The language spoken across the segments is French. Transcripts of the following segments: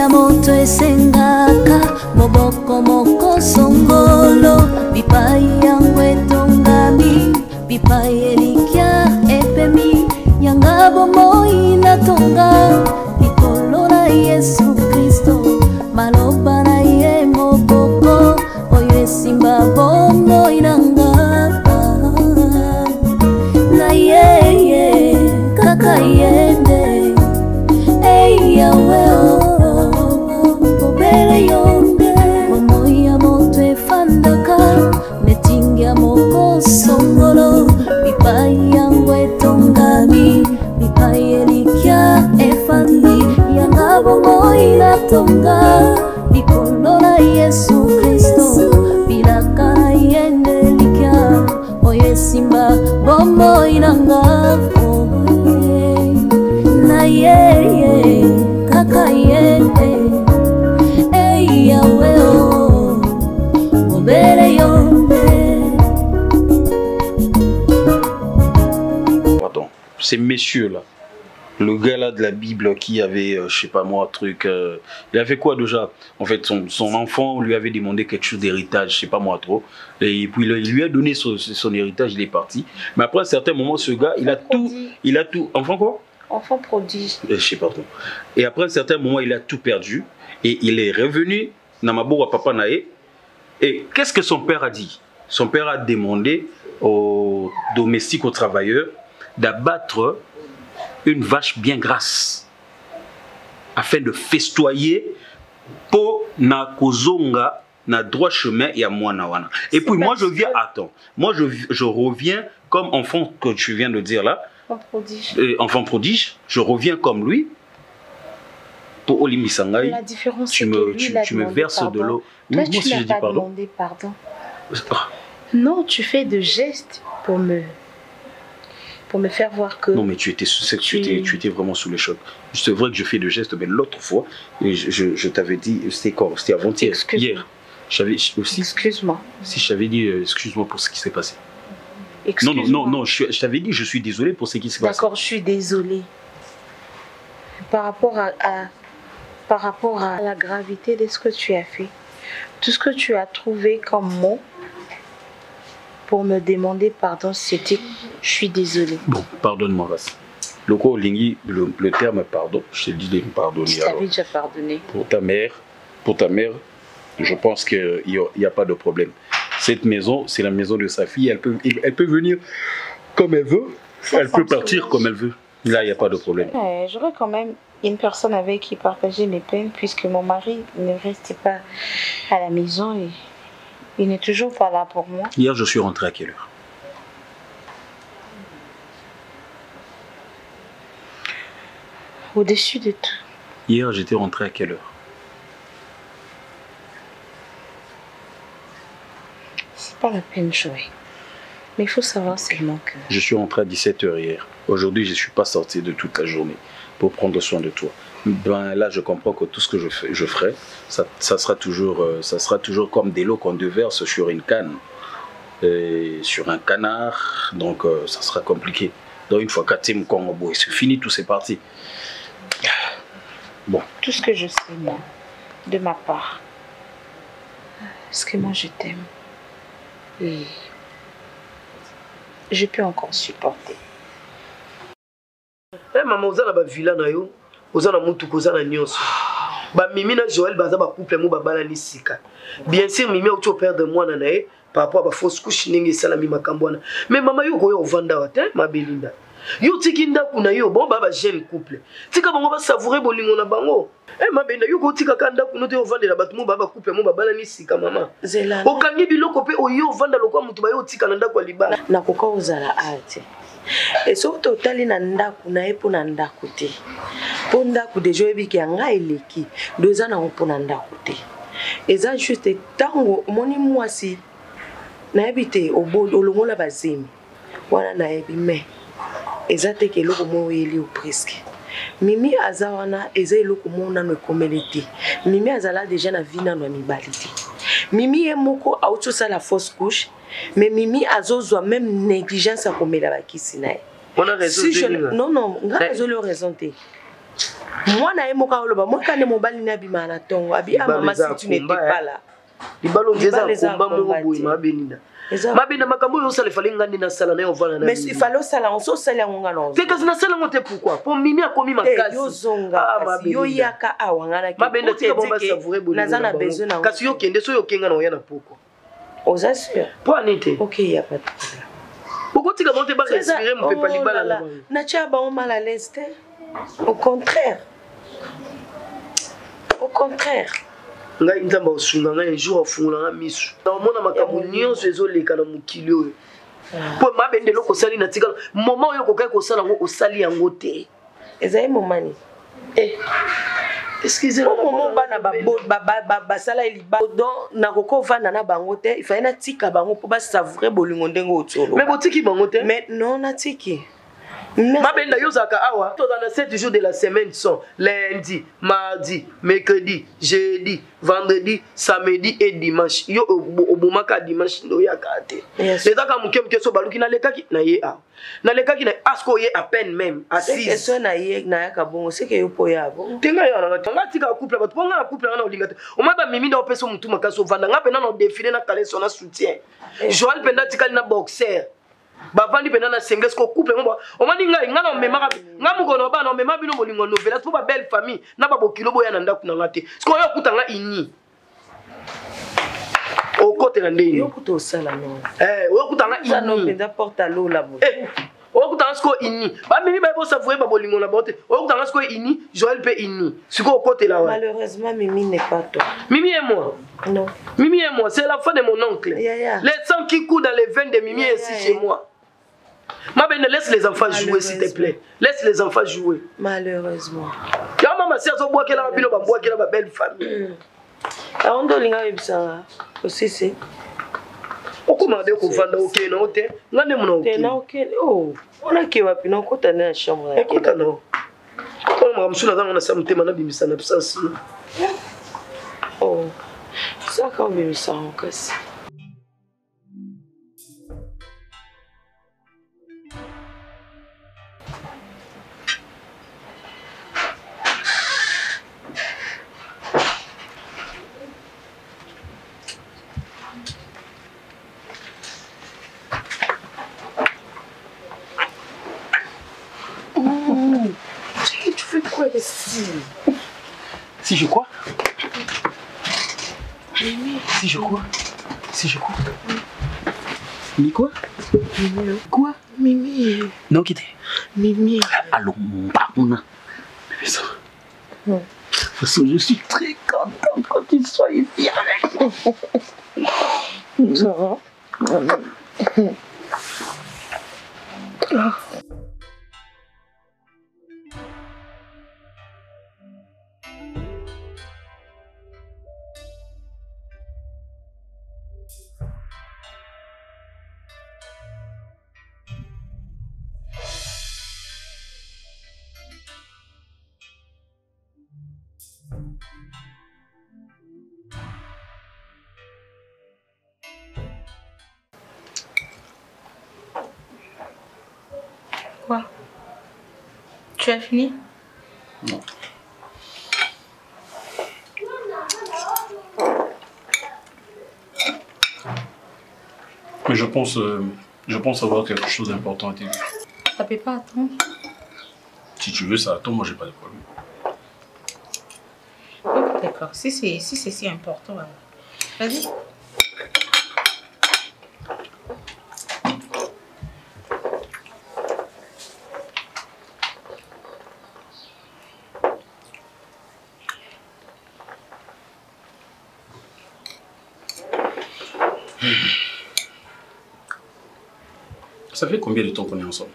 ya moto esengaka moboko moko songolo bipai yango etongami bipai elikya epemi yanga bomoi natonga likolo na Yesu Kristo maloba na ye moboko oyo esimba bomoi nanga na ye kaka yende Yawe obere yonde bomoi ya moto efandaka metingia moko songolo bipai yango etongami bipai elikya efandi yanga bomoi natonga likolo na Yesu Kristo bilaka na yende likya oyo esimba bomoi nanga na ye kaka yende Yawe obere yonde. Pardon, ces messieurs là, le gars là de la Bible qui avait, je sais pas moi, truc, il avait quoi déjà? En fait, son enfant lui avait demandé quelque chose d'héritage, je sais pas moi trop, et puis il lui a donné son héritage, il est parti. Mais après à un certain moment, ce gars, il a tout, enfant quoi? Enfant prodige. Je sais pas trop. Et après un certain moment, il a tout perdu. Et il est revenu dans ma bourre à Papa Naé. Et qu'est-ce que son père a dit? Son père a demandé aux domestiques, aux travailleurs, d'abattre une vache bien grasse afin de festoyer pour na kozonga na droit chemin et à moana wana. Et puis moi je viens, attends, moi je reviens comme enfant que tu viens de dire là. Enfant prodige, je reviens comme lui. Pour Oli Misangai, la différence tu me verses de l'eau. Toi, tu n'as pas demandé pardon. Non, tu fais de gestes pour me faire voir que... Non, mais tu étais vraiment sous le choc. C'est vrai que je fais de gestes, mais l'autre fois, je t'avais dit, c'était quand? C'était avant-hier, hier. J'avais aussi... Excuse-moi. Si je t'avais dit, excuse-moi pour ce qui s'est passé. Non, je t'avais dit, je suis désolé pour ce qui s'est passé. D'accord, je suis désolée. Par rapport à la gravité de ce que tu as fait, tout ce que tu as trouvé comme mot pour me demander pardon, c'était « je suis désolée ». Bon, pardonne-moi, Rassi. Le terme pardon, je t'ai dit de me pardonner. Je t'avais déjà pardonné. Pour ta mère, je pense qu'il n'y a pas de problème. Cette maison, c'est la maison de sa fille. Elle peut venir comme elle veut. Elle peut partir comme elle veut. Là, il n'y a pas de problème. J'aurais quand même une personne avec qui partager mes peines, puisque mon mari ne restait pas à la maison et il n'est toujours pas là pour moi. Hier, je suis rentré à quelle heure? Au-dessus de tout. Hier, j'étais rentré à quelle heure? C'est pas la peine de jouer. Mais il faut savoir seulement que... Je suis rentré à 17 h hier. Aujourd'hui, je ne suis pas sorti de toute la journée pour prendre soin de toi. Ben, là, je comprends que tout ce que je ferai, ça sera toujours comme de l'eau qu'on déverse sur une canne, sur un canard. Donc, ça sera compliqué. Donc, une fois qu'Atim Kongobo, c'est fini, tout c'est parti. Bon. Tout ce que je sais, moi, de ma part, c'est que moi, je t'aime. Et je peux encore supporter. Eh maman, vous avez une villa na yo, vous avez un mutuko, vous avez un nyonso. Ba Mimi na Joël baza ba couple mo babala ni sika. Bien sûr Mimi au père de moi nae par rapport à ba fausse couche ningi salami makambwana. Mais maman yo ko yo vanda wa te ma belinda. Yo tikinda kuna yo bon baba jeune couple. Tika bango ba savourer bolingo na bango. Eh ma belinda yo ko tika kanda kuna te yo vandela batu mo baba couple mo babala ni sika maman. Zela. Okangi biloko pe oyo vanda lokwa mutu ba yo tika na ndako libala. Na koka ozala ate. Et surtout tali na ndaku na epo na ndaku te. Po ndaku de joyebi ki anga eleki. Doza na po na ndaku te. Eza juste tango moni mwasi na ebite olongola bazemi. Wana na ebi me. Eza te ke loko mo yeli o presque. Mimi azawana eza eloko mo na no komelete. Mimi azala déjà na vie na no mibali te. Mimi e moko auto sa la fausse couche. Mais Mimi azozwa même négligence à komela bakisi na. On a raison. Non, on a raison. Moi, na emoka oloba, moi quand mobali na bima na tongo, abi ah maman si tu n'étais pas là. Libalo ngeza komba mo boy mabenina. Mabena makambo yo sala fali ngandi na sala na yo vana na. Mais il fallait sala on so sala ngonga non. Te kasi na sala ngote pourquoi? Pour mimi akomi makasi. Yo zonga. Yo yaka awanga na. Mabenda tika bomba savourer bolingo. Nazana besoin na. Kasi yo kende so yo kenga na oya na poko. Aux assure. Pour anite. OK, y a pas de problème. Pourquoi tu monter pas respirer mon papa libala là. Na tia ba on mal à l'aise. Au contraire. Au contraire. Ngai nzamba osunga ngai un jour afungula misu. Na mona makambo nyonso ezoleka na mukili oyo. Po mabende loko sali na tikala. Moment oyo kokai ko sala ngo osali yango te. Ezai momani. Excusez-moi, moment bana ba sala eliba donc na koko vana na bango te, il fallait na tika bango po ba savourer bolingo ndengo otolo. Mais botiki bango te. Mais non na tiki. Mabenda yozaka awa to dans les 7 jours de la semaine sont lundi, mardi, mercredi, jeudi, vendredi, samedi et dimanche. Yo obomaka dimanche ndo yakate. Les aka muke so baluki na lekaki na ye a. Na lekaki na asko ye à peine même assise. C'est ça na ye na yaka bongo, c'est que yo poya bon. Tenga yo na tanga tika couple ba ponga na couple na olinga te. O maba mimi na opeso mutu makaso vanda ngape na no défilé na kale sona soutien. Joël penda tikali na boxer. Bavandi pena na sengles ko couple ngo o mani ngai ngana memaka ngamu ko no ba no mema bino bolingo novela pour ba belle famille na ba bokilo boya na ndaku na ngate sko yo kutanga ini o kote na ndeni yo kuto sala no o kutanga ini no penda porta lo la bo o kutanga sko ini ba mimi ba bo savouer ba bolingo na bote o kutanga sko ini Joël pe ini siko o kote la wa malheureusement Mimi n'est pas toi. Mimi et moi. Non. Mimi et moi, c'est la fin de mon oncle. Yeah. Les sangs qui coulent dans les veines de Mimi ici chez moi. Ma belle, laisse les enfants jouer, s'il te plaît. Laisse les enfants jouer. Malheureusement. Ya maman, c'est ça, bois qu'elle a bino, bois qu'elle a ma belle famille. La honte linga ibisa. Aussi c'est. On commande qu'on vende OK non OK. Ngane mon OK. Na OK. Oh, on a qui va pino kota na chambre. Écoute non. Quand on m'a dans on a ça mutema na bimisa na absence. Oh. Ça quand même ça en casse. Tu fais quoi ici? Si je crois? Mimi. Si je crois? Si je crois? Ni quoi? Mimi. Quoi? Mimi. Non, quittez. Mimi. Allons, on a. De toute façon, je suis très content quand tu sois ici avec moi. Ça va? Quoi? Tu as fini? Non. Mais je pense avoir quelque chose d'important à te dire. Ça peut pas attendre. Si tu veux, ça attend, moi j'ai pas de problème. Ok, d'accord. Si c'est si important, alors. Vas-y. Ça fait combien de temps qu'on est ensemble?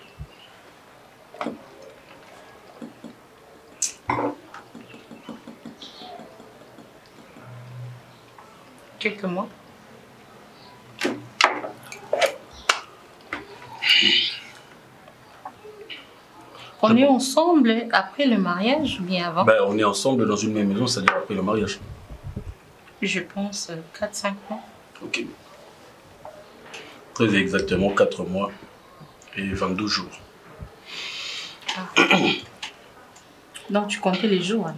Quelques mois. On est ensemble après le mariage ou bien avant? Ben, on est ensemble dans une même maison, c'est-à-dire après le mariage. Je pense 4-5 mois. Ok. Très exactement 4 mois et 22 jours. Ah. Donc tu comptais les jours. Hein.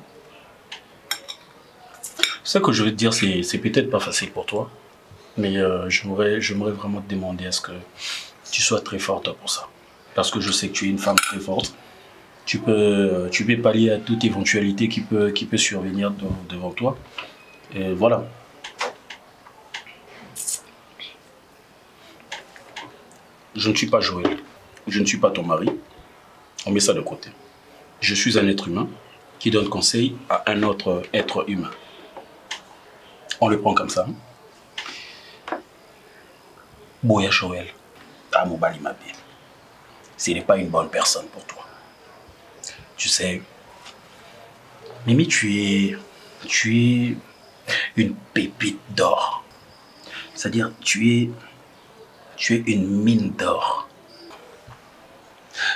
Ce que je veux te dire, c'est peut-être pas facile pour toi, mais j'aimerais vraiment te demander est-ce que tu sois très forte pour ça. Parce que je sais que tu es une femme très forte. Tu peux pallier à toute éventualité qui peut survenir devant toi. Et voilà. Je ne suis pas Joël. Je ne suis pas ton mari. On met ça de côté. Je suis un être humain qui donne conseil à un autre être humain. On le prend comme ça. Boya Joël, Amobali Mabé, ce n'est pas une bonne personne pour toi. Tu sais, Mimi, tu es une pépite d'or. C'est-à-dire, tu es une mine d'or.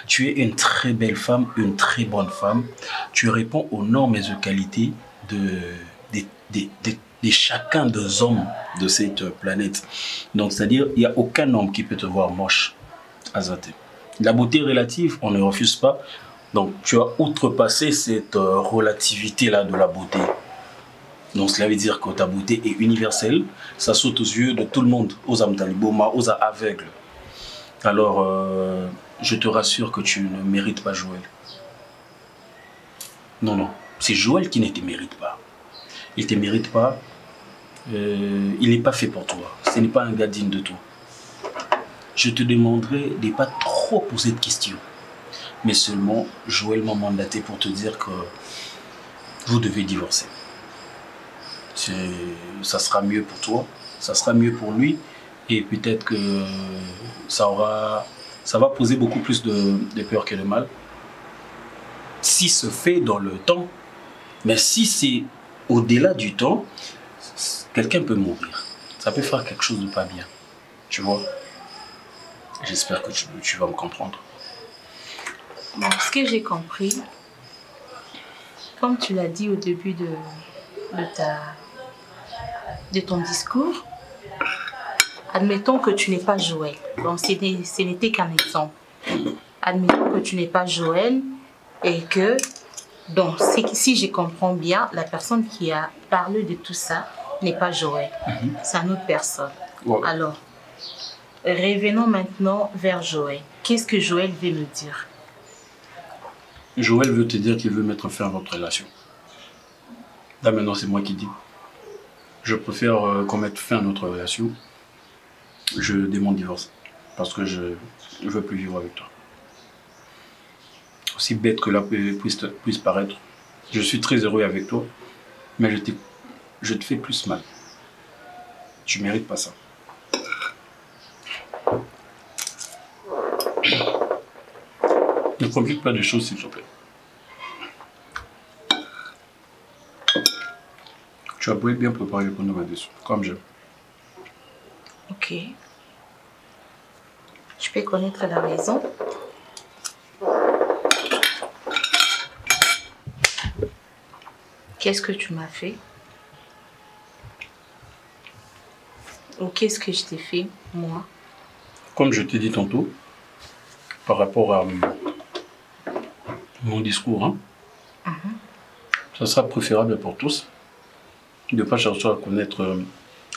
Tu es une très belle femme, une très bonne femme. Tu réponds aux normes et aux qualités de chacun des hommes de cette planète. Donc, c'est-à-dire, il n'y a aucun homme qui peut te voir moche, Azaté. La beauté relative, on ne refuse pas. Donc, tu as outrepassé cette relativité-là de la beauté. Donc, cela veut dire que ta beauté est universelle. Ça saute aux yeux de tout le monde, aux âmes taliboma, aux aveugles. Alors, je te rassure que tu ne mérites pas Joël. Non, non. C'est Joël qui ne te mérite pas. Il ne te mérite pas. Il n'est pas fait pour toi. Ce n'est pas un gars digne de toi. Je te demanderai de ne pas trop poser de questions. Mais seulement, Joël m'a mandaté pour te dire que vous devez divorcer. Ça sera mieux pour toi, ça sera mieux pour lui. Et peut-être que ça va poser beaucoup plus de peur que de mal. Si se fait dans le temps, mais si c'est au-delà du temps, quelqu'un peut mourir. Ça peut faire quelque chose de pas bien. Tu vois? J'espère que tu vas me comprendre. Bon, ce que j'ai compris, comme tu l'as dit au début de ton discours, admettons que tu n'es pas Joël. Donc, ce n'était qu'un exemple. Admettons que tu n'es pas Joël et que, donc, si je comprends bien, la personne qui a parlé de tout ça n'est pas Joël. C'est une autre personne. Ouais. Alors, revenons maintenant vers Joël. Qu'est-ce que Joël veut me dire? Joël veut te dire qu'il veut mettre fin à votre relation. Là maintenant c'est moi qui dis. Je préfère qu'on mette fin à notre relation. Je demande divorce. Parce que je ne veux plus vivre avec toi. Aussi bête que là puisse paraître. Je suis très heureux avec toi. Mais je te fais plus mal. Tu ne mérites pas ça. Ne complique pas de choses, s'il te plaît. Tu as beau bien préparer le condom là-dessus, comme j'aime. Ok. Je peux connaître la raison. Qu'est-ce que tu m'as fait? Ou qu'est-ce que je t'ai fait, moi? Comme je t'ai dit tantôt, par rapport à mon discours, hein, ça sera préférable pour tous de ne pas chercher à connaître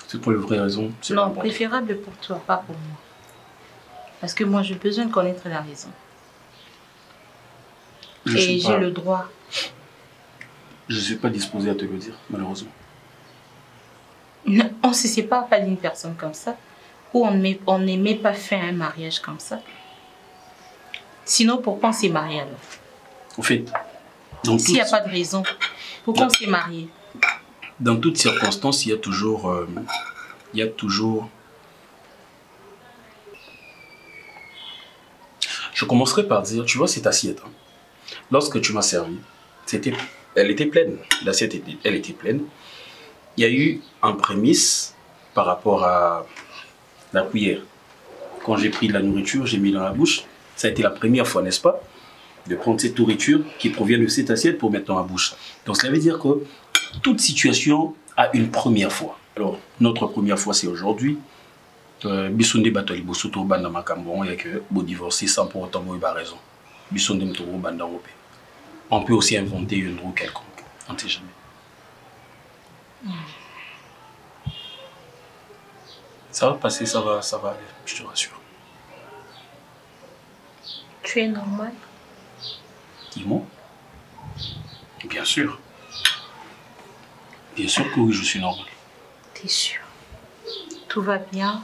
c'est quoi les vraies raisons. Non, préférable pour toi, pas pour moi. Parce que moi, j'ai besoin de connaître la raison. Et j'ai le droit. Je ne suis pas disposé à te le dire, malheureusement. Non, on ne se sépare pas d'une personne comme ça. Ou on n'aimait pas faire un mariage comme ça. Sinon, pourquoi on s'est marié alors? En fait, s'il n'y a pas de raison, pourquoi on s'est marié? Dans toutes circonstances, il y a toujours... Je commencerai par dire, tu vois cette assiette, hein, lorsque tu m'as servi, elle était pleine. L'assiette, elle était pleine. Il y a eu un prémisse par rapport à la cuillère. Quand j'ai pris de la nourriture, j'ai mis dans la bouche. Ça a été la première fois, n'est-ce pas, de prendre cette nourriture qui provient de cette assiette pour mettre dans la bouche. Donc cela veut dire que toute situation a une première fois. Alors, notre première fois, c'est aujourd'hui. Bisonde batoli bosoto banda makambo ya que bo divorcer sans pour autant avoir raison. Bisonde mtoro banda opé. on peut aussi inventer une roue quelconque. On ne sait jamais. Ça va passer, ça va aller, je te rassure. Tu es normal? Dis-moi. Bien sûr. Bien sûr que oui, je suis normal. T'es sûr? Tout va bien?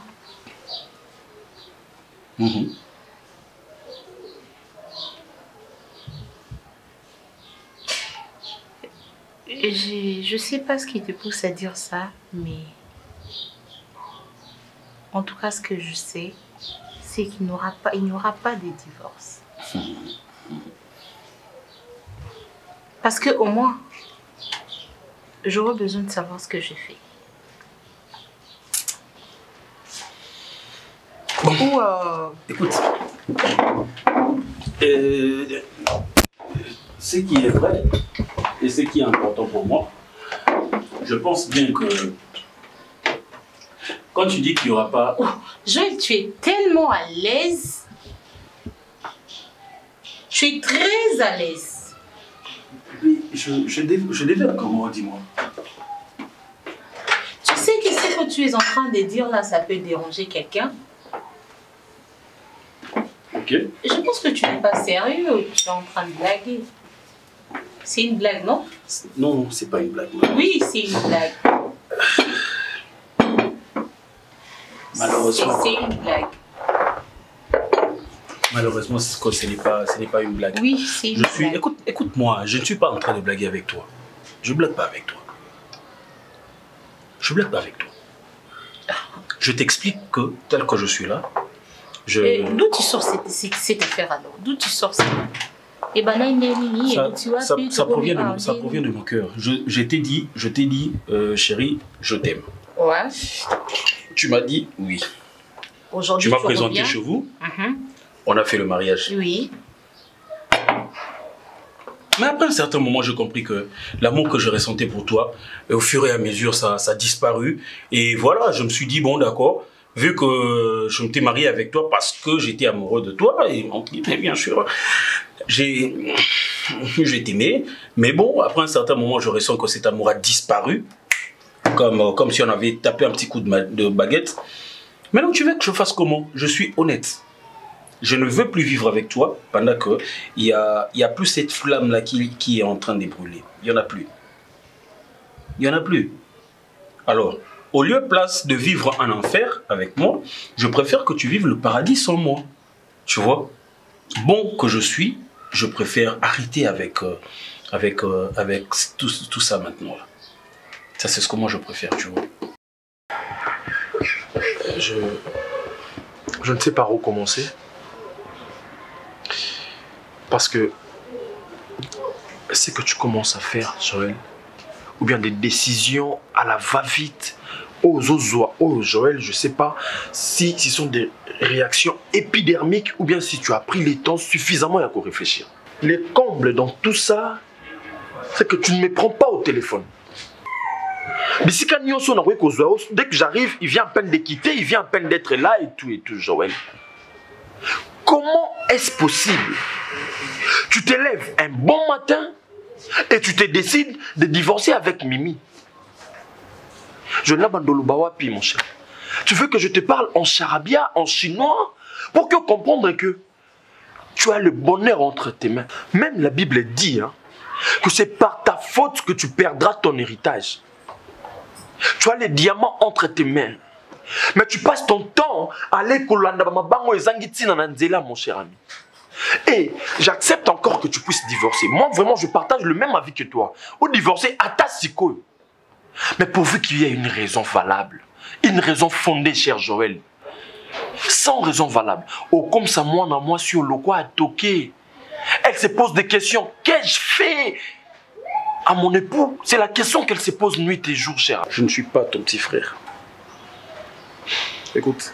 Je sais pas ce qui te pousse à dire ça, mais en tout cas, ce que je sais, c'est qu'il n'y aura pas de divorce. Parce que au moins, j'aurais besoin de savoir ce que j'ai fait. Bon. Ou écoute, ce qui est vrai et ce qui est important pour moi, je pense bien que quand tu dis qu'il n'y aura pas... Oh, Joël, tu es tellement à l'aise. Tu es très à l'aise. Je dévale comment, dis-moi. Tu sais que ce que tu es en train de dire là, ça peut déranger quelqu'un. Ok. Je pense que tu n'es pas sérieux. Tu es en train de blaguer. C'est une blague, non? Non, c'est pas une blague. Oui, c'est une blague. Malheureusement. C'est une blague. Malheureusement, ce n'est pas une blague. Oui, c'est une blague. Écoute-moi, je ne suis pas en train de blaguer avec toi. Je ne blague pas avec toi. Je blague pas avec toi. Je t'explique que, tel que je suis là, d'où tu sors cette affaire alors? D'où tu sors ça? Et ben là, ça provient de mon cœur. Je t'ai dit, chérie, je t'aime. Ouais. Tu m'as dit oui. Aujourd'hui, tu m'as présenté chez vous. On a fait le mariage. Oui. Mais après un certain moment, j'ai compris que l'amour que je ressentais pour toi, au fur et à mesure, ça a disparu. Et voilà, je me suis dit, bon, d'accord, vu que je m'étais marié avec toi parce que j'étais amoureux de toi, et bien sûr, j'ai t'aimé. Mais bon, après un certain moment, je ressens que cet amour a disparu, comme si on avait tapé un petit coup de baguette. Maintenant, tu veux que je fasse comment? Je suis honnête. Je ne veux plus vivre avec toi pendant qu'il y a plus cette flamme-là qui est en train de brûler. Il n'y en a plus. Il n'y en a plus. Alors, au lieu place de vivre un enfer avec moi, je préfère que tu vives le paradis sans moi. Tu vois? Bon que je suis, je préfère arrêter avec tout ça maintenant. Là. Ça, c'est ce que moi je préfère, tu vois. Je ne sais pas où commencer. Parce que ce que tu commences à faire, Joël, ou bien des décisions à la va-vite, oh Joël, je ne sais pas si ce sont des réactions épidermiques ou bien si tu as pris le temps suffisamment à réfléchir. Le comble dans tout ça, c'est que tu ne me prends pas au téléphone. Dès que j'arrive, il vient à peine de quitter, il vient à peine d'être là et tout, Joël. Comment est-ce possible? Tu te lèves un bon matin et tu te décides de divorcer avec Mimi. Je n'abandonne mon cher. Tu veux que je te parle en charabia, en chinois, pour que comprendre que tu as le bonheur entre tes mains. Même la Bible dit que c'est par ta faute que tu perdras ton héritage. Tu as les diamants entre tes mains. Mais tu passes ton temps à aller kolanda mabango ezangiti na nzela, mon cher ami. Et j'accepte encore que tu puisses divorcer. Moi, vraiment, je partage le même avis que toi. Ou divorcer à ta siko. Mais pourvu qu'il y ait une raison valable, une raison fondée, cher Joël. Sans raison valable. Oh, comme ça, moi, sur le quoi à toquer. Elle se pose des questions. Qu'ai-je fait à mon époux? C'est la question qu'elle se pose nuit et jour, cher. Je ne suis pas ton petit frère. Écoute,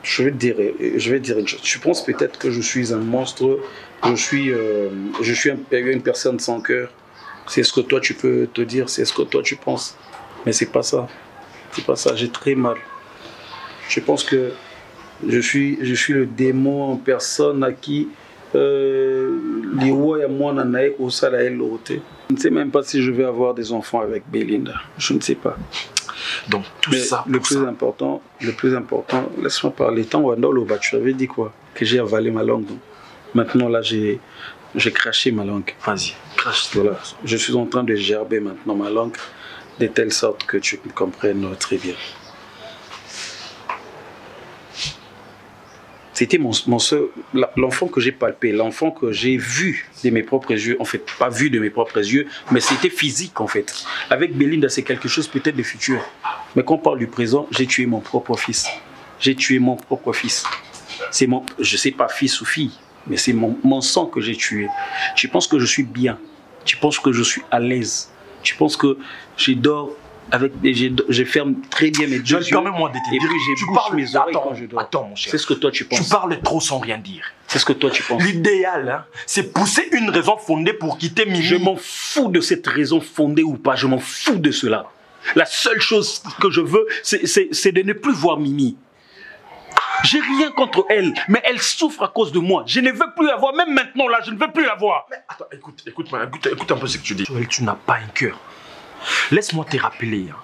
je vais te dire une chose. Tu penses peut-être que je suis un monstre, je suis une personne sans cœur. C'est ce que toi tu peux te dire, c'est ce que toi tu penses. Mais c'est pas ça. C'est pas ça, j'ai très mal. Je pense que je suis le démon en personne à qui Je ne sais même pas si je vais avoir des enfants avec Belinda. Je ne sais pas. Donc tout mais ça. Le plus important, laisse-moi parler. Tant Wandolo, tu avais dit quoi? Que j'ai avalé ma langue. Donc. Maintenant là, j'ai craché ma langue. Vas-y, crache. Voilà. Je suis en train de gerber maintenant ma langue de telle sorte que tu me comprennes très bien. C'était l'enfant que j'ai palpé, l'enfant que j'ai vu de mes propres yeux. En fait, pas vu de mes propres yeux, mais c'était physique en fait. Avec Belinda, c'est quelque chose peut-être de futur. Mais quand on parle du présent, j'ai tué mon propre fils. J'ai tué mon propre fils. C'est mon, je sais pas fils ou fille, mais c'est mon sang que j'ai tué. Tu penses que je suis bien? Tu penses que je suis à l'aise? Tu penses que je dors avec, je ferme très bien mes deux yeux. Permets-moi de te dire, et puis j'ai bouche mes oreilles quand je dors. Attends mon cher. C'est ce que toi tu penses. Tu parles trop sans rien dire. C'est ce que toi tu penses. L'idéal, hein, c'est pousser une raison fondée pour quitter Mimi. Je m'en fous de cette raison fondée ou pas. Je m'en fous de cela. La seule chose que je veux, c'est de ne plus voir Mimi. J'ai rien contre elle, mais elle souffre à cause de moi. Je ne veux plus la voir, même maintenant là, je ne veux plus la voir. Mais attends, écoute un peu ce que tu dis. Joël, tu n'as pas un cœur. Laisse-moi te rappeler, hein.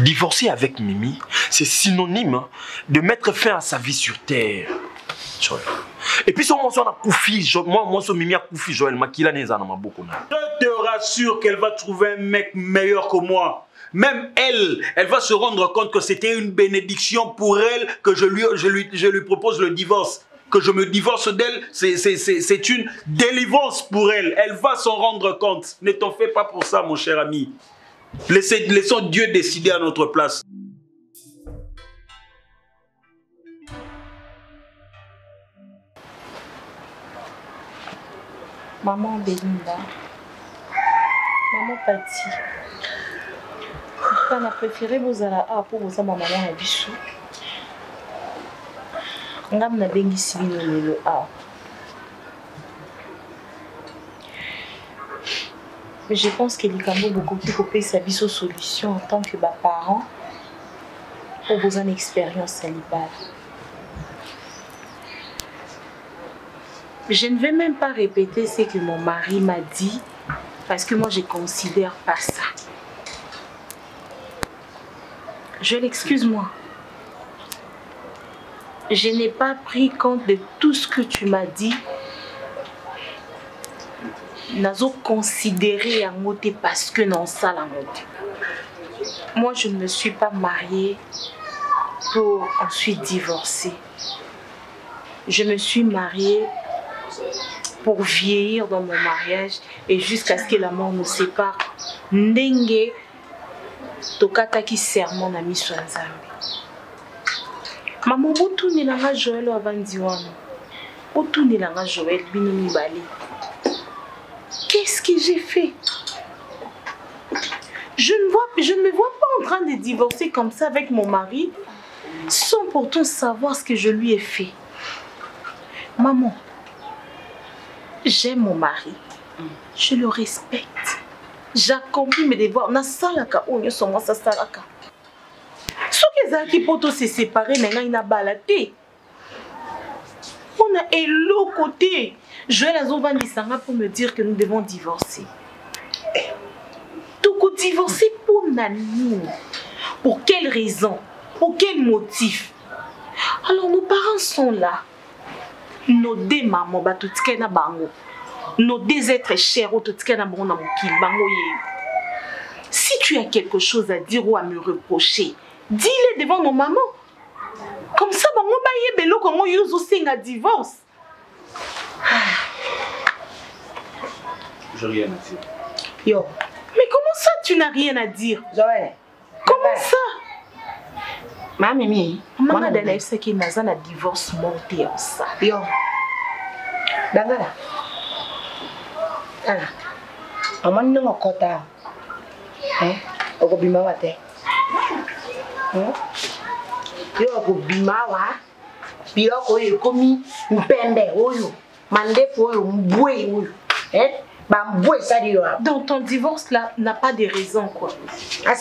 Divorcer avec Mimi, c'est synonyme, hein, de mettre fin à sa vie sur terre. Joël. Et puis, moi, ce Mimi a Koufi, Joël, Makila n'est pas beaucoup. Je te rassure qu'elle va trouver un mec meilleur que moi. Même elle va se rendre compte que c'était une bénédiction pour elle que je lui propose le divorce. Que je me divorce d'elle, c'est une délivrance pour elle. Elle va s'en rendre compte. Ne t'en fais pas pour ça, mon cher ami. Laissons Dieu décider à notre place. Maman Belinda, maman Pati, on a préféré vous aller à pour vous maman à Bissou. On a bengi sibino le a. Mais je pense que les beaucoup plus copier sa vie solution en tant que parent pour vous une expérience célibataire. Je ne vais même pas répéter ce que mon mari m'a dit parce que moi je considère pas ça. Je l'excuse-moi. Je n'ai pas pris compte de tout ce que tu m'as dit. Nazo considéré un mot parce que non ça la mode. Moi je ne me suis pas mariée pour ensuite divorcer. Je me suis mariée pour vieillir dans mon mariage et jusqu'à ce que la mort nous sépare. Ndenge tokataki serment na miso ya Nzambe. Maman botuni langa Joël avandi wana. Botuni langa Joël bino mibali. Qu'est-ce que j'ai fait? Je ne me vois pas en train de divorcer comme ça avec mon mari sans pourtant savoir ce que je lui ai fait. Maman, j'aime mon mari, je le respecte, j'accomplis mes devoirs. Na salaka onyo soma sa salaka. Ce que zaki poto se séparer nenga ina balate. On a l'autre côté. Joël Azovandi Sanga pour me dire que nous devons divorcer. Donc divorcer pour Nani. Pour quelle raison? Pour quel motif? Alors nos parents sont là. Nos deux mamans, nos deux êtres chers, si tu as quelque chose à dire ou à me reprocher, dis-le devant nos mamans. Comme ça, on va y comment ils ont un divorce. J'ai rien à dire. Yo. Mais comment ça, tu n'as rien à dire? Joël. Comment ça? Mami, maman dana ce qui n'a pas de divorce monté en ça. Yo. Dangala. Ala. Maman n'en kota. Hein? Okobima wate. Hein? Yo okobima wa. Biloko ekomi mpembe oyo. Mandefu oyo mbwe oyo. Hein? Donc ton divorce là n'a pas de raison quoi. Je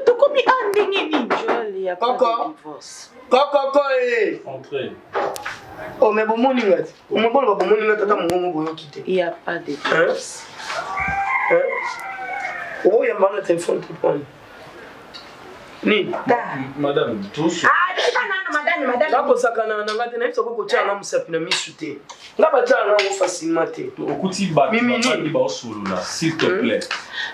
te commis un Il n'y a pas Coco. de divorce. Coco, eh. Entrez. Oh, mais bon, mon ingati. On m'a pas bon ingati, t'as mon bon quitté. Il n'y a pas de divorce. Hein? Oh, il y a mal à téléphone, tu prends. Ni. Madame, tous. Ah, tu madame, madame. Là, pour ça, quand on a un peu de temps, on s'est mis sauté. Là, on a facilement. Mimi, s'il te plaît.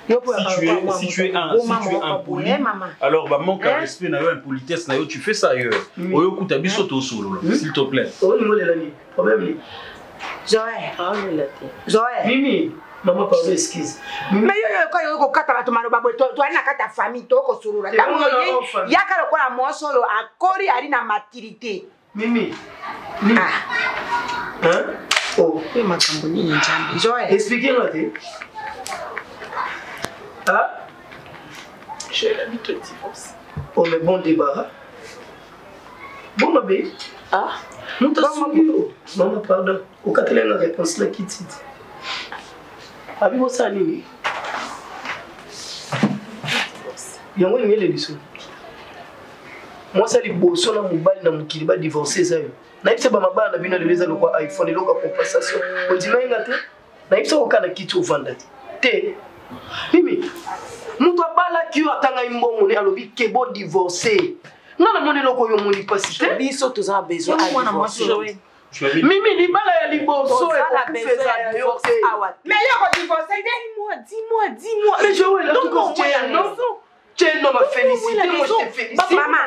Si tu es un poli, alors bah manque de respect, une politesse, tu fais ça ailleurs. S'il te plaît. Joël. Mimi, maman parle excuse. Mais quand il y a kata bato maloba boy to na kata famille to ko surura tango ye yaka lokola moso yo akori ali na maturité. Mimi. Ah. Hein? Oh, Oui, makambo ni njambi. Joël. expliquez-moi. Ah? J'ai l'habitude de divorce. Oh, mais bon débat. Bon, ma belle. Ah? Nous t'assumons. Maman, pardon. Au quatrième la réponse là qui dit. Avez-vous ça, Nini? Il y a une élection. Moi, ça, les bossons dans mon bal, dans mon kiliba divorcé, ça. Naïf, c'est pas ma barre, n'a pas de quoi iPhone et l'eau compensation. On dit, mais naïf, c'est aucun qui te vend. Té. Mimi, nous doit pas la qui a tant un bon monnaie à l'objet qui est bon divorcé. Non, la monnaie loko yo moni pasité. Biso tous en besoin à divorcer. Mimi, li bala ya liboso et la besoin à divorcer. Mais il y a divorcé, dis-moi. Mais Joël, donc on tient non. Tiens, non, ma félicité, moi je te félicite. Maman,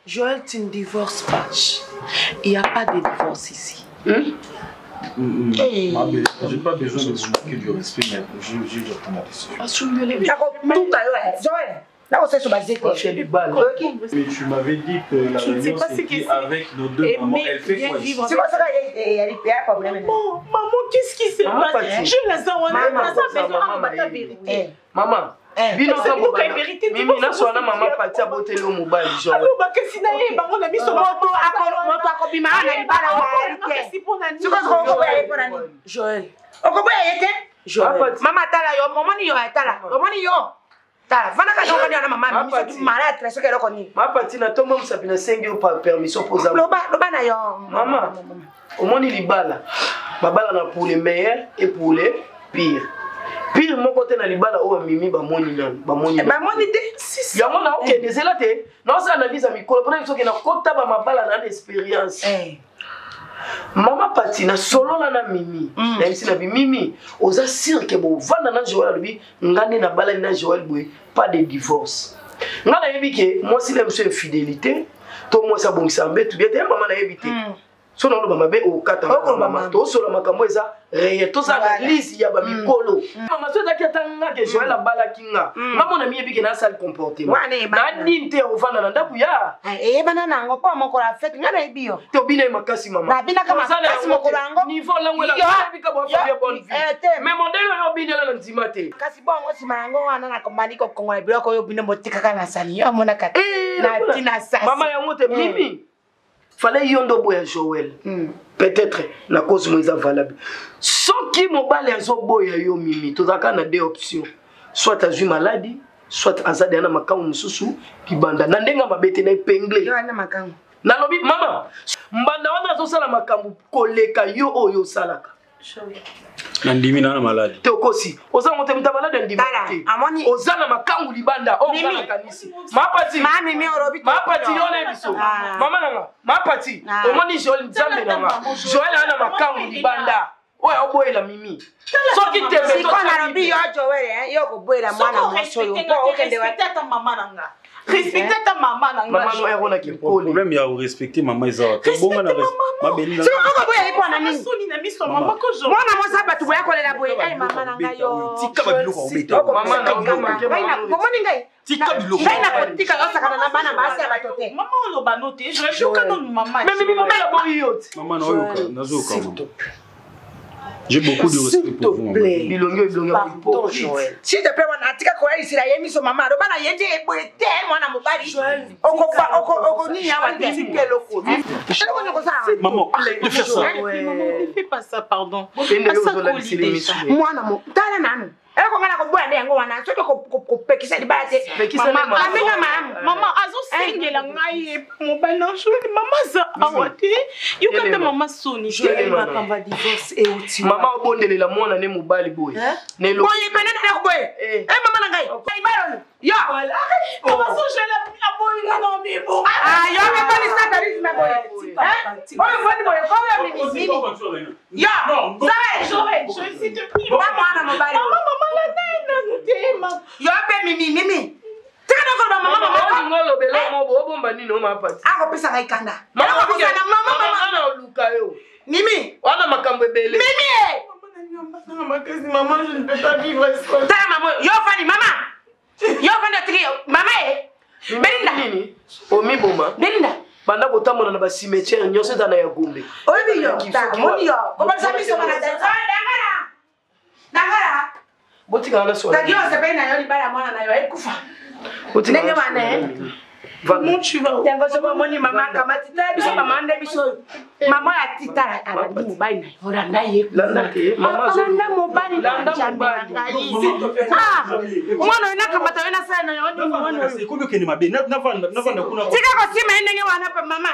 Joël, tu ne divorces pas. Il n'y a pas de divorce ici. J'ai pas besoin de vous manquer du respect, mais j'ai déjà pris ma décision. Joël. Là, on sait sur base de quoi. Mais tu m'avais dit que la réunion c'était avec nos deux mamans. Elle fait quoi ici? C'est quoi ça? Il y a un problème. Maman, qu'est-ce qui se passe? Je la sens, maman. Bino ka vérité. Mimi na so na maman parti a boter le mobile genre. Allo ba kasi na ye bango na biso moto akobima na libala wa ite. Siko ko boya epona ni. Joël. Okoboya yete? Joël. Mama tala yo, momoni yo tala. Momoni yo. Tala, vana ka jonga na mama mi so malade très que loko ni. Ma parti na tomba musapi na sengi par permission posa. Loba na yo. Maman. Omoni libala. Babala na pour les meilleurs et pour les pires. Pire mon côté na libala o mimi ba moni nan ba moni te ya mona OK désolé te non ça analyse mi ko pour que na kota ba mabala na expérience mama pati na solo la na mimi na isi na bi mimi oza sûr que bo vanda na Joël bi ngane na bala na Joël boy pas de divorce ngana yebi ke moi si l'aime sur infidélité to moi ça bon ça mbé tout bien te maman na yebi te so na lo ba mabe o kata mama to so la makambo eza reye to za analyse ya ba mikolo mama so daki atanga ke Joël la bala kinga ngamo na miyebi ke na sale comportement na ninte o vanda na ndaku ya bana nango po moko la fête ngana ebio to bina makasi mama na bina kama makasi moko lango niveau la ngela bika bo fa bonne vie mais modèle yo bina la ntimate kasi bongo simango wana na kombani ko kongola biloko yo bina motika kana sani yo mona kata na tina sasa mama ya mote mimi fallait yondo boya Joël peut-être la cause moins valable sans qui mon bal ya zo boya yo mimi to zaka na deux options soit tu as eu maladie soit azade na makamu mususu kibanda na ndenga mabete na epingle yo na makamu na lobi mama mbanda wana zo sala makambu koleka yo oyo salaka Nandimi na malade. Te okosi. Oza mote mta malade ndimi. Amoni. Oza na makangu libanda. O ngana kanisi. Ma pati. Mami mi orobi. Ma pati yole biso. Mama nanga. Ma pati. Omoni Joël nzambe nanga. Joël ana makangu libanda. Oya oboyela mimi. Soki tembe to. Siko na robi yo Joël yo ko boyela mwana moso yo. Po okende wa tata mama nanga. Respectez ta maman nanga. Maman no erona ki problème ya respecter maman ezao. Te bonga na ma beli na. Siko ko boyela ipo na nini? Soni na miso mama ko jo. Mwana mosa batu boya kolela boye. Ai mama nanga yo. Tika ba biloko obeta. Mama na ngaina komoni ngai. Tika biloko. Ngaina kotika osakana na bana basi abatote. Mama oloba note, je vais pas non maman. Mais mimi mama la boyote. Maman na oyoka, nazoka maman. J'ai beaucoup de respect pour vous. Pardon, Joël. S'il te plaît, on a tika ko isira yemi so mama. Do bana yende eboete mwana mobali. Oko ni ya wate keloko. Maman, ne fais ça. Maman, ne fais pas ça, pardon. Mwana mo tala nanu. eko ngana ko boya ndengo wana soki ko pekisa libala te mama amenga mama azo sengela ngai mobile na shuri mama za awate yukata mama soni te makamba divorce e uti mama obondelela mwana ne mobali boye ne lo boye penene na ko boye mama na ngai ibalo yo mama so jela aboyi ngana mibo yo me bali satarisme boye boye boye ko mimi yo je suis de mama mobali mama la nena tema yo pe mimi tika ko ba mama ngolo belo mo bo bomba nini o mapati ako pesa ngai kanda mama mama na oluka yo mimi wana makambo ebele mimi maman je ne peux pas vivre sans ta maman yo fani mama yo fani tiki mama Belinda nini o mi boma Belinda banda kotamona na ba cimetière nyonso dana ya Gombe obi yo ta moni yo ko ba sabi so bana dangara botika na so ta yo se pe na yo libala mwana na yo ekufa ndenge wana comment tu vas yango so moni mama kama tita biso mama nde biso mama ya tita ala ndi mobali na yo landa ye landa ke mama zo landa mobali landa mobali mwana ina kama ta ina sana yo ndi mwana Komi keni mabe na vanda kuna tika ko sima ndenge wana pa mama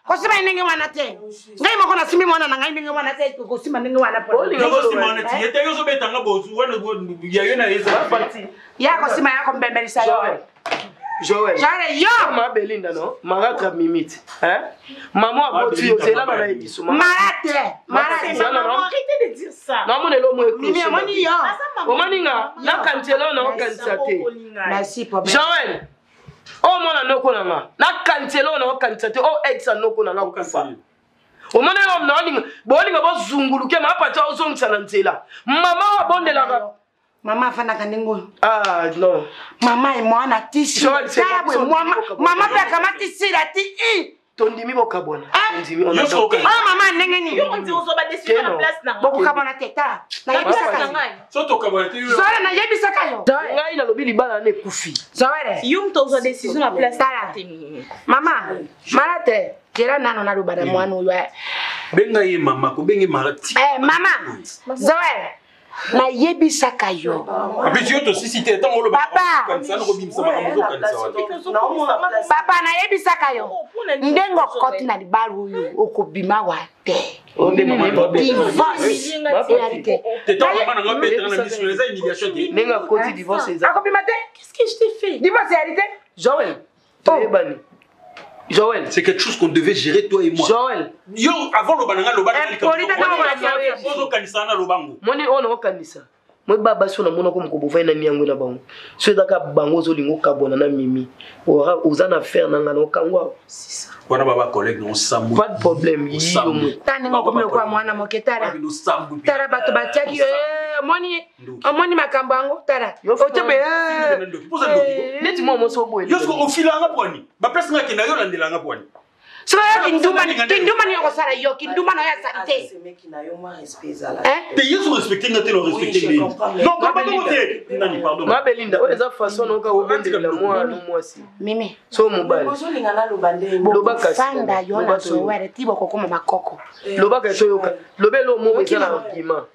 ko sima ndenge wana te ngai mako na simi mwana na ngai ndenge wana te ko sima ndenge wana pa yo sima wana ti ete yo so betanga bozu wana ya yo na yesa parti ya ko sima ya ko mbembelisa yo Joël. Yo. Ma Belinda non. Maraka mimite. Hein? Maman a botu yo zela na ebiso. Marate. Arrêtez de dire ça. Non mon elo mo eklo. Mimi amoni yo. O maninga na kantelo na kansate. Merci papa. Joël. O mona noko na nga. Na kantelo na kansate o exa noko na nga kufa. O mona yo na oninga. Bolinga bo zunguluke ma pata o zongisa na nzela. Mama wa bondela ka. Mama fana kandengo. Ah non. Mama e mwana tisi. Mama pe kama tisi la ti. Tondimi bokabona. Tondimi on a. Mama ndenge ni. Yo on dit on va décider la place na. Bokabona teta. Na yebisa ka ngai. So to kabona ti yo. Zora na yebisa ka yo. Ngai na lobi libala na kufi. Zora. Yum to za décision la place tala. Mama, malate. Kera nano na lubada mwana uyo. Benga ye mama ko bengi marati. Mama. Zora. Na yebisa kayo. Abi tu to si te tant lo Papa. Kanisa no ko bimsa makambo kanisa wa. Papa na yebisa kayo. Ndengo koti na libaru uyu okobima wa te. Onde mama divorce. Te tant mama na ngombe tanga na biso les inhibitions te. Nenga koti divorce eza. Akobima te? Qu'est-ce que je t'ai fait? Divorce réalité? Joël. Toyebani. Joël, c'est quelque chose qu'on devait gérer toi et moi. Joël, yo avant le bananga le bananga. Moni on o kanisa. Moi baba so na mona ko mko bova na niango na bango. So ezaka bango zo lingo kabona na mimi. Ora uzana faire na ngana okangwa. C'est ça. Wana baba collègue on samu. Pas de problème. Yo tani ngoko mle kwa mwana moketara. Tara bato batiaki moni makambo yango tara. Otobe neti mo so boye. Yo so ofilanga pwani. Ba place nga kenda yo landelanga pwani. So kinduma ni okosala yo kinduma na ya salite. Te yesu respecter ngate no respecter ni. Non pas te. Nani pardon. Ma Belinda, o eza façon no ka obendela moi no mwasi. Mimi. So mobile. Loba fanda yo na so were tibo kokoma makoko. Loba ka so yoka. Lobelo mo eza na argument.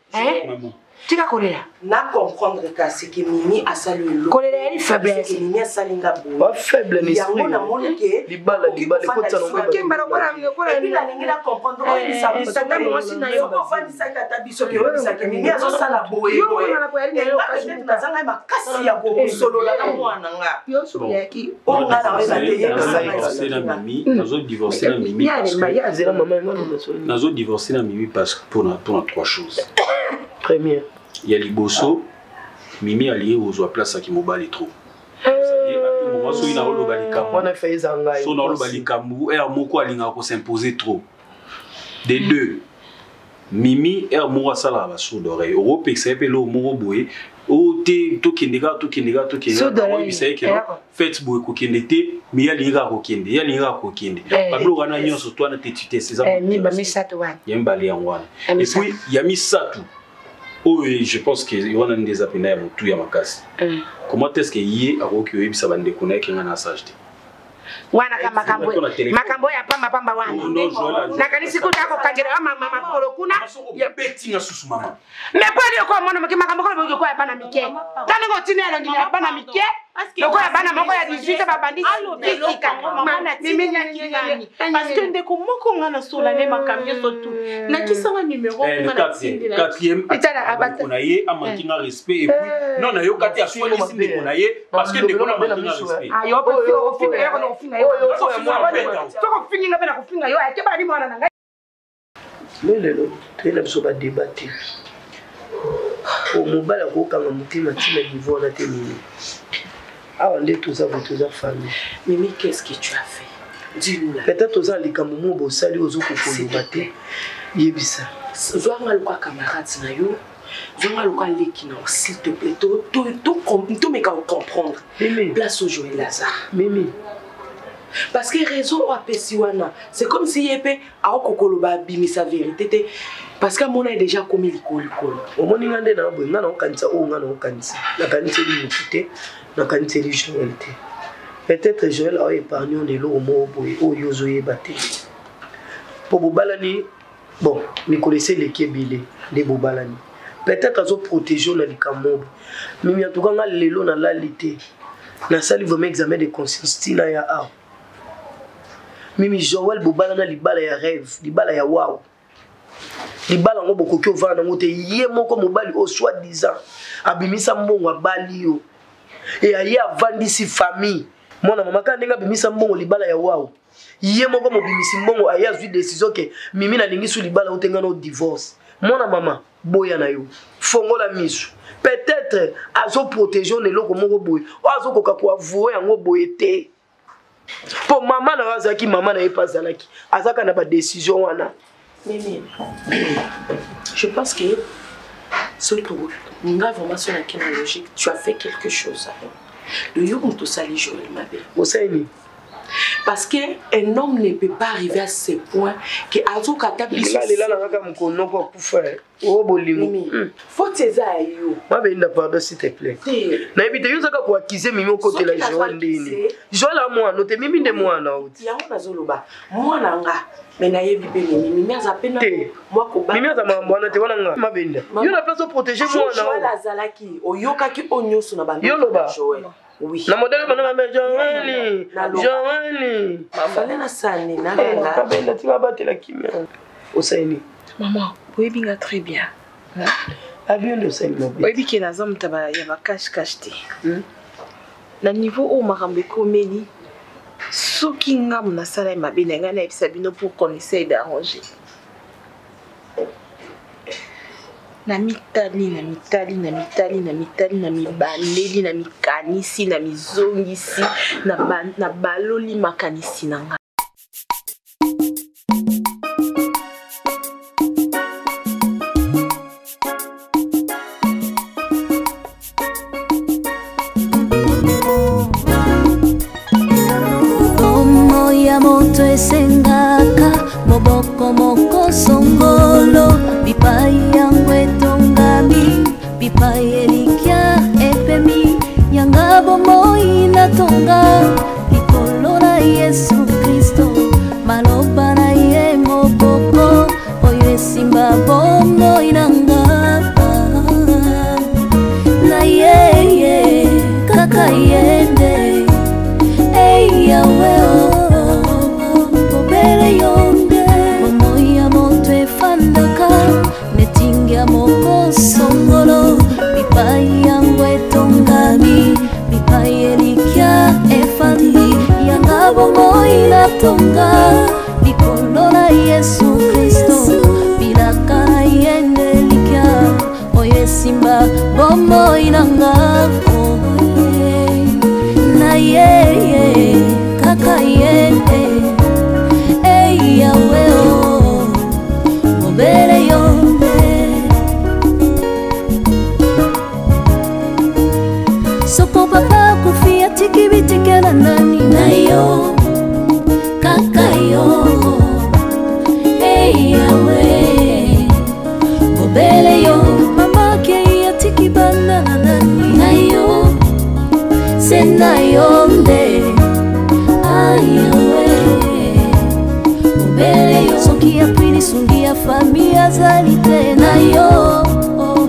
Tika kolela. Na comprendre que c'est que Mimi a salué l'eau. Kolela elle faiblesse. Mimi a salinga bo. Pas faible ni esprit. Yango na monike. Libala ko tsana mo. Kembara ko la puis la ninga comprendre que ça me sauta moi si na yo ko fandi saka tabiso ke webisa ke Mimi azo sala boye. Yo na ko yali na yo kasi na zanga makasi ya ko solo la na mwana nga. Yo so yaki. On a la weza te divorcer na Mimi, nazo divorcer na Mimi. Zela maman ngalo so. Nazo divorcer na Mimi parce que pour trois choses. Première, il y a Liboso, Mimi allié aux oies place qui mobile trop. C'est-à-dire à tout moment so ina olo balikamu. On a fait zanga. So na olo balikamu et moko alinga ko s'imposer trop. Des deux. Mimi et moko sala ba so d'oreille. Europe excepté lo moko boye. O te to kindega. O bisay ke fait boye ko kindete, mi ya linga ko kinde. Ya linga ko kinde. Pablo wana nyonso toi na tetute c'est ça. Mi ba mi sato wana. Yembali yanwana. Et puis ya mi satu. Oui, je pense que y a des appels à tout ya makasi. Comment est-ce que yé a roki ça va ndekona ki ngana sajte? wana ka makambo ya pamba wana nakanisi kuta ko kanjera mama makolo kuna ya betting asusu mama me kweli ko mwana makambo ko ya bana mike tani ko tinela ngi ya bana mike loko ya bana moko ya 18 babandisi kisika mama mimi nyani parce que ndeko moko ngana sola ne makambo surtout na kisanga numéro ngana tsindela quatrième on a yé amankinga respect et puis non na yo kati ya swali sinde on a yé parce que ndeko na mankinga respect ayo ko finga yo no finga yo toko finga bena ko finga yo ake bali mwana nanga lelo tena biso ba débattre o mobala ko kanga mutima tina niveau na temini awa nde toza famille. Mimi, qu'est-ce que tu as fait? Dis-nous là. Peut-être toza likambo mo bo sali ozo ko koloba te yebisa zwanga lokwa camarade na yo zwanga lokwa leki na s'il te plaît to meka comprendre place au Joël Lazare Mimi parce que raison a pesiwana c'est comme si yepé a kokoloba bimisa vérité parce que mon a déjà commis l'école au moni ngande na bo ngana okanisa o ngana okanisa na kanisa limité na kanisa li Joël te peut-être Joël a épargné de l'eau mo boy o yozo yebate pour bobalani bon mi connaissez les kebile de bobalani peut-être azo protéger na likambo Mimi en tout cas nga lelo na lalité na sali vraiment examen de conscience tina ya a Mimi Joël bobalana libala ya rêve libala ya wow libala ngo bokoki ovana ngote ye moko mobali au soi-disant abimisa mbongo abali yo et aye avandisi famille mona mama ka ndenga bimisa mbongo libala ya wow ye moko mobimisi mbongo aye azwi décision ke mimi na lingi su libala utenga no divorce mona mama boya na yo fongola misu peut-être azo protéger ne loko moko boy o azo koka ko avouer yango boyete pour maman na wazaki maman na epazalaki azaka na ba décision wana. Mimi, je pense que surtout, on a vraiment sur la logique. Tu as fait quelque chose. Le yoga tout sali Joël ma belle. Parce que un homme ne peut pas arriver à ce point que Azo Kata faut te zayo. Ma belle pardon s'il te plaît. Na ebite yo zaka ko accuser Mimi au côté la Joël ndini. Joël a moi note Mimi de moi na outi. Ya ona zoloba. Moi nanga. Mais na yebi be Mimi azapena moi ko ba. Mimi azama mwana te wana nga. Ma belle. Yo na place protéger moi na. Joël azalaki oyokaki onyoso na bando. Yo loba. Oui. Na modèle bana ma Joël. Joël. Mama na sani na nga. Belle tu vas battre la kimia. Osaini. Maman, oui bien très bien. A bien de ça mon oui bien que na zam taba ya ba cash te. Na niveau au makambe komeli soki ngam na sala ma benenga na ebisabino pour qu'on essaye d'arranger. Na mitali na mibandeli na mikanisi na mizongisi na baloli makanisi na nga. Como ya moto esengaka moboko moko songolo bipai yangu etongami bipai elikia epemi yanga bomoi natonga likolo na Yesu Kristo maloba na ye moboko oyo esimba bomoi nanga na ye kaka yende ei yawe obere yonde momoya moto efandaka netingia moko songolo bipai yangu etongami bipai elikia efandi yanga bomoi natonga likolo na Yesu Kristo bilaka na yende likia oyo esimba bomoi nanga na ye kaka yende ei yawe obere yonde sopo papa kufia tikibitikela nani na yo kaka yo ei yawe obere yo mama ke ya tikibana nani na yo sena yonde ay kia pili sungia famia zali te na yo